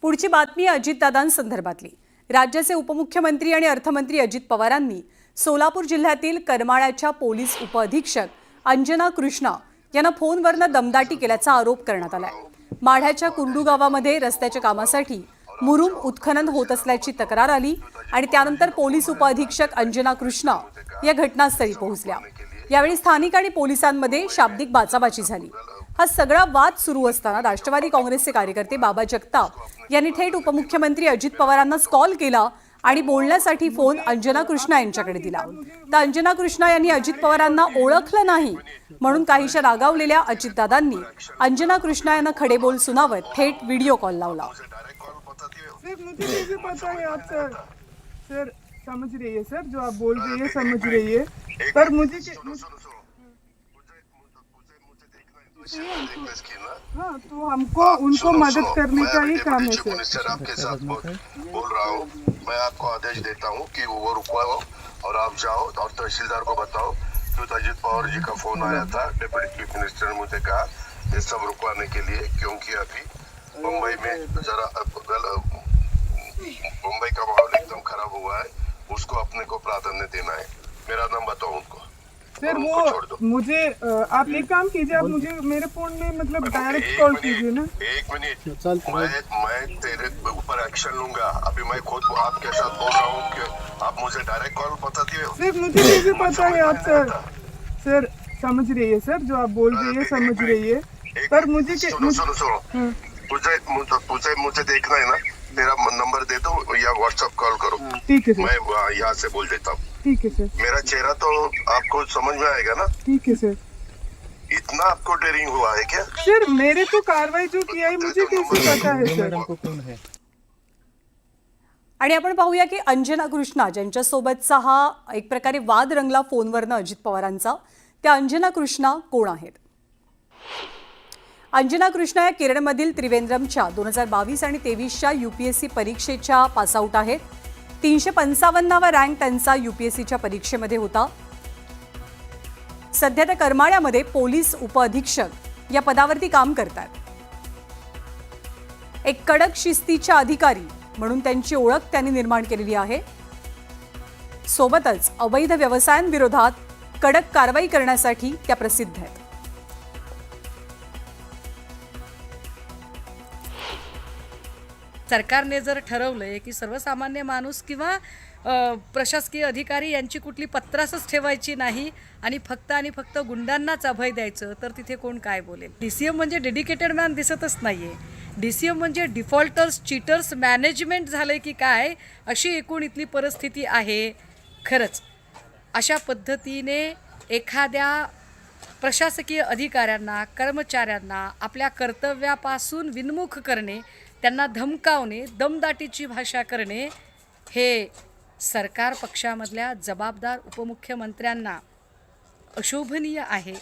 पुढची बातमी अजितदादांसंदर्भातली। राज्याचे उपमुख्यमंत्री आणि अर्थमंत्री अजित पवारांनी सोलापूर जिल्ह्यातील करमाळ्याच्या पोलीस उपअधीक्षक अंजना कृष्णा यांना फोनवरून दमदाटी केल्याचा आरोप करण्यात आलाय। माढ्याच्या कुंडू गावामध्ये रस्त्याच्या कामासाठी मुरुम उत्खनन होत असल्याची तक्रार आली आणि त्यानंतर पोलीस उपअधीक्षक अंजना कृष्णा या घटनास्थळी पोहोचल्या। यावेळी स्थानिक आणि पोलिसांमध्ये शाब्दिक बाचाबाची झाली। हा सगळा वाद सुरू असताना राष्ट्रवादी काँग्रेसचे कार्यकर्ते बाबा जगताप यांनी थेट उपमुख्यमंत्री अजित पवारांना कॉल केला आणि बोलण्यासाठी फोन अंजना कृष्णा यांच्याकडे दिला। तर अंजना कृष्णा यांनी अजित पवारांना ओळखलं नाही म्हणून काहीशा रागावलेल्या अजितदादांनी अंजना कृष्णा यांना खडेबोल सुनावत थेट व्हिडिओ कॉल लावला। मुझे कैसे पता है आप सर समझ रही है सर, जो आप बोल रही है समझ रही है, पर मुझे हाँ तो हमको उनको मदद करने का ही काम है सर। आपके साथ बोल रहा हूँ, मैं आपको आदेश देता हूँ कि वो रुकवाओ और आप जाओ और तहसीलदार को बताओ कि अजित पवार जी का फोन आया था, डिप्टी चीफ मिनिस्टर ने मुझे कहा ये सब रुकवाने के लिए, क्योंकि अभी मुंबई में जरा मुंबई का माहौल एकदम खराब हुआ है, उसको अपने को प्राधान्य देना है। मेरा नाम बताओ उनको सर। वो मुझे आप एक काम कीजिए, आप मुझे मेरे फोन में मतलब डायरेक्ट कॉल कीजिए ना। एक मिनट, मैं तेरे ऊपर एक्शन लूंगा। अभी मैं खुद आपके साथ बोल रहा हूँ कि आप मुझे डायरेक्ट कॉल बताती हो। सर मुझे कैसे पता है आप सर समझ रही है सर, जो आप बोल रही है समझ रही है, पर मुझे सुनो मुझे देखना है ना, मेरा नंबर दे दो या व्हाट्सएप कॉल करो। ठीक है सर, मैं यहाँ से बोल देता हूँ। ठीक है सर, मेरा चेहरा तो आपको समझ में आएगा ना। ठीक है सर। इतना आपको डेयरिंग हुआ है क्या सर? मेरे तो कार्रवाई जो किया है मुझे कैसे पता है सर? आणि आपण पाहूया की अंजना कृष्णा ज्यांच्यासोबतचा हा एक प्रकारे वाद रंगला फोनवरनं अजित पवारांचा, त्या अंजना कृष्णा कोण आहेत? अंजना कृष्णा या केरळमधील त्रिवेंद्रमच्या 2022 आणि 23च्या UPSC परीक्षेच्या पासआउट आहेत। 355वा रँक त्यांचा UPSCच्या परीक्षेमध्ये होता। सध्या त्या करमाळ्यामध्ये पोलीस उपअधीक्षक या पदावरती काम करतात। एक कडक शिस्तीच्या अधिकारी म्हणून त्यांची ओळख त्यांनी निर्माण केलेली आहे। सोबतच अवैध व्यवसायांविरोधात कडक कारवाई करण्यासाठी त्या प्रसिद्ध आहेत। सरकारने जर ठरवलंय की सर्वसामान्य माणूस किंवा प्रशासकीय अधिकारी यांची कुठली पत्रासच ठेवायची नाही आणि फक्त गुंडांनाच अभय द्यायचं, तर तिथे कोण काय बोलेल? DCM म्हणजे डेडिकेटेड मॅन दिसतच नाहीये। DCM म्हणजे डिफॉल्टर्स, चीटर्स मॅनेजमेंट झालंय की काय, अशी एकूण इथली परिस्थिती आहे। खरंच अशा पद्धतीने एखाद्या प्रशासकीय अधिकाऱ्यांना, कर्मचाऱ्यांना आपल्या कर्तव्यापासून विन्मुख करणे, त्यांना धमकावणे, दमदाटीची भाषा करणे हे सरकार पक्षामधल्या जबाबदार उपमुख्यमंत्र्यांना अशोभनीय आहे।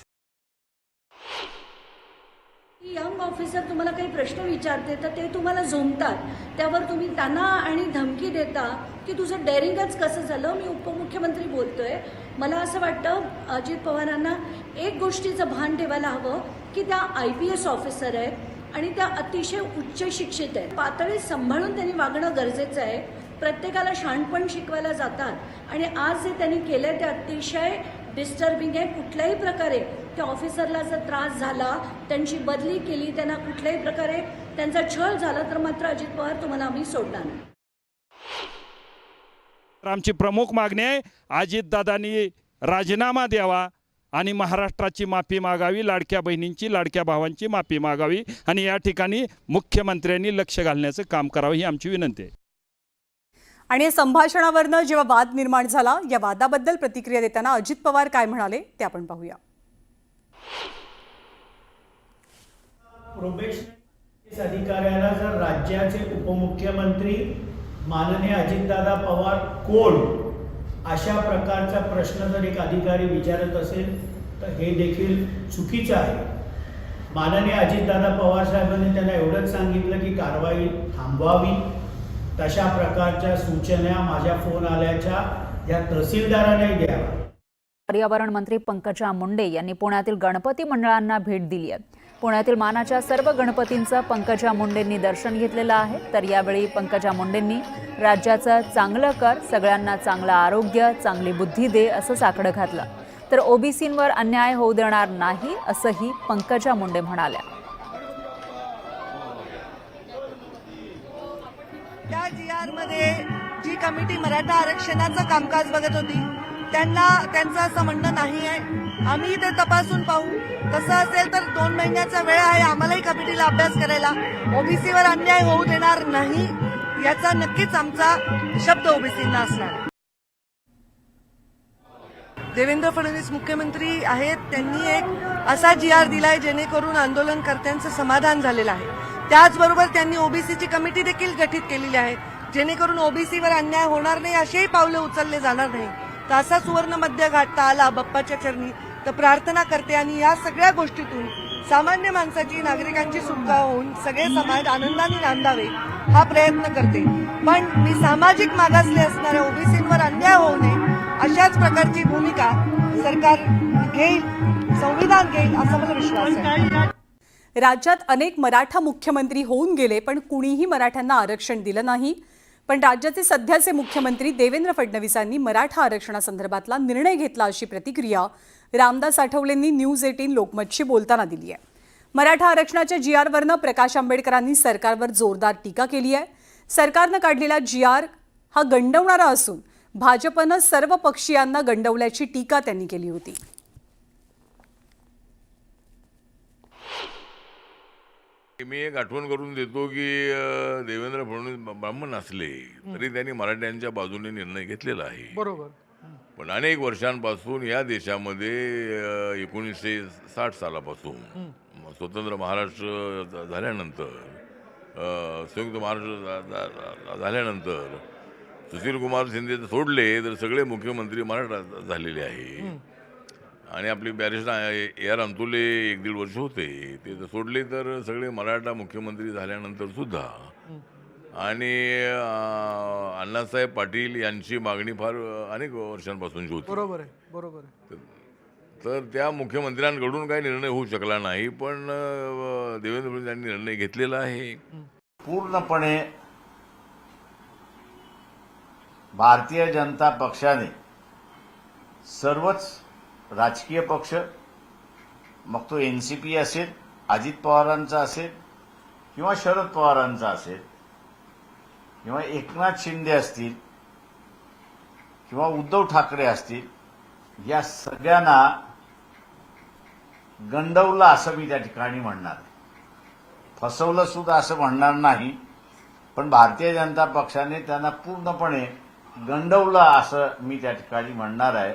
यंग ऑफिसर तुम्हाला काही प्रश्न विचारते तर ते तुम्हाला झोंबतात, त्यावर तुम्ही त्यांना आणि धमकी देता की तुझं डेअरिंगच कसं झालं। मी उपमुख्यमंत्री बोलतोय, मला असं वाटतं अजित पवारांना एक गोष्टीचं भान ठेवायला हवं की त्या IPS ऑफिसर आहेत आणि त्या अतिशय उच्च शिक्षित आहेत। पातळी सांभाळून त्यांनी वागणं गरजेचं आहे। प्रत्येकाला शहाणपण शिकवायला जातात आणि आज जे त्यांनी केलं ते अतिशय डिस्टर्बिंग आहे। कुठल्याही प्रकारे त्या ऑफिसरला जर त्रास झाला, त्यांची बदली केली, त्यांना कुठल्याही प्रकारे त्यांचा छळ झाला तर मात्र अजित पवार तुम्हाला आम्ही सोडणार नाही। आमची प्रमुख मागणी आहे, अजितदादांनी राजीनामा द्यावा आणि महाराष्ट्राची माफी मागावी, लाडक्या बहिणींची, लाडक्या भावांची माफी मागावी आणि या ठिकाणी मुख्यमंत्र्यांनी लक्ष घालण्याचं काम करावं ही आमची विनंती आहे। आणि या संभाषणावरनं जेव्हा वाद निर्माण झाला, या वादाबद्दल प्रतिक्रिया देताना अजित पवार काय म्हणाले ते आपण पाहूया। प्रोबेशनरी अधिकाऱ्याला जर राज्याचे उपमुख्यमंत्री माननीय अजितदादा पवार कोण अशा प्रकारचा प्रश्न जर एक अधिकारी विचारत असेल तर हे देखील चुकीचं आहे। माननीय अजितदादा पवार साहेबांनी त्यांना एवढंच सांगितलं की कारवाई थांबवावी। तशा प्रकारच्या सूचना माझ्या फोन आल्याच्या या तहसीलदारांनी द्यावा। पर्यावरण मंत्री पंकजा मुंडे यांनी पुण्यातील गणपती मंडळांना भेट दिली आहे। पुण्यातील मानाच्या सर्व गणपतींचं पंकजा मुंडेंनी दर्शन घेतलेलं आहे. तर यावेळी पंकजा मुंडेंनी राज्याचं चांगलं कर, सगळ्यांना चांगलं आरोग्य, चांगली बुद्धी दे असं साकडं घातलं. तर ओबीसींवर अन्याय होऊ देणार नाही असंही पंकजा मुंडे म्हणाल्या. त्या GR मध्ये जी कमिटी मराठा आरक्षणाचं कामकाज बघत होती त्यांचं असं म्हणणं नाही आहे. आम्ही ते तपासून पाहू. तसं असेल तर 2 महिन्याचा वेळ आहे आम्हालाही कमिटीला अभ्यास करायला. ओबीसीवर अन्याय होऊ देणार नाही याचा नक्कीच आमचा शब्द ओबीसींना असणार. देवेंद्र फडणवीस मुख्यमंत्री आहेत, त्यांनी एक असा GR दिलाय जेणेकरून आंदोलनकर्त्यांचं समाधान झालेलं आहे. त्याचबरोबर त्यांनी ओबीसीची कमिटी देखील गठीत केलेली आहे जेणेकरून ओबीसीवर अन्याय होणार नाही असेही पावलं उचलले जाणार नाही. तर असा सुवर्ण मध्य गाठता आला बाप्पाच्या चरणी तर प्रार्थना करते आणि या सगळ्या गोष्टीतून सामान्य माणसाची, नागरिकांची सुटका होऊन सगळे समाज आनंदाने नांदावे हा प्रयत्न करते. पण मी सामाजिक मागासले असणाऱ्या ओबीसींवर अन्याय होऊ नये अशाच प्रकारची भूमिका सरकार घेईल, संविधान घेईल असा मला विश्वास आहे. राज्यात अनेक मराठा मुख्यमंत्री होऊन गेले पण कुणीही मराठ्यांना आरक्षण दिलं नाही. पण राज्याचे सध्याचे मुख्यमंत्री देवेंद्र फडणवीसांनी मराठा आरक्षणासंदर्भातला निर्णय घेतला अशी प्रतिक्रिया रामदास आठवलेंनी न्यूज 18 लोकमतशी बोलताना दिली आहे. मराठा आरक्षणाच्या GRवरनं प्रकाश आंबेडकरांनी सरकारवर जोरदार टीका केली आहे. सरकारनं काढलेला GR हा गंडवणारा असून भाजपनं सर्व पक्षीयांना गंडवल्याची टीका त्यांनी केली होती. मी एक आठवण करून देतो की देवेंद्र फडणवीस ब्राह्मण असले तरी त्यांनी मराठ्यांच्या बाजूने निर्णय घेतलेला आहे. बरोबर. पण अनेक वर्षांपासून या देशामध्ये 1960 सालापासून स्वतंत्र महाराष्ट्र झाल्यानंतर, संयुक्त महाराष्ट्र झाल्यानंतर सुशीलकुमार शिंदे सोडले तर सगळे मुख्यमंत्री मराठा झालेले आहे. आणि आपली बॅरिस्टर AR अंतुले 1-1.5 वर्ष होते, ते तर सोडले तर सगळे मराठा मुख्यमंत्री झाल्यानंतर सुद्धा. आणि अण्णासाहेब पाटील यांची मागणी फार अनेक वर्षांपासूनची होती. बरोबर आहे, बरोबर आहे. तर त्या मुख्यमंत्र्यांकडून काही निर्णय होऊ शकला नाही. पण देवेंद्र फडणवीस यांनी निर्णय घेतलेला आहे. पूर्णपणे भारतीय जनता पक्षाने सर्वच राजकीय पक्ष, मग तो NCP असेल, अजित पवारांचा असेल किंवा शरद पवारांचा असेल किंवा एकनाथ शिंदे असतील किंवा उद्धव ठाकरे असतील, या सगळ्यांना गंडवलं असं मी त्या ठिकाणी म्हणणार. फसवलं सुद्धा असं म्हणणार नाही, पण भारतीय जनता पक्षाने त्यांना पूर्णपणे गंडवलं असं मी त्या ठिकाणी म्हणणार आहे.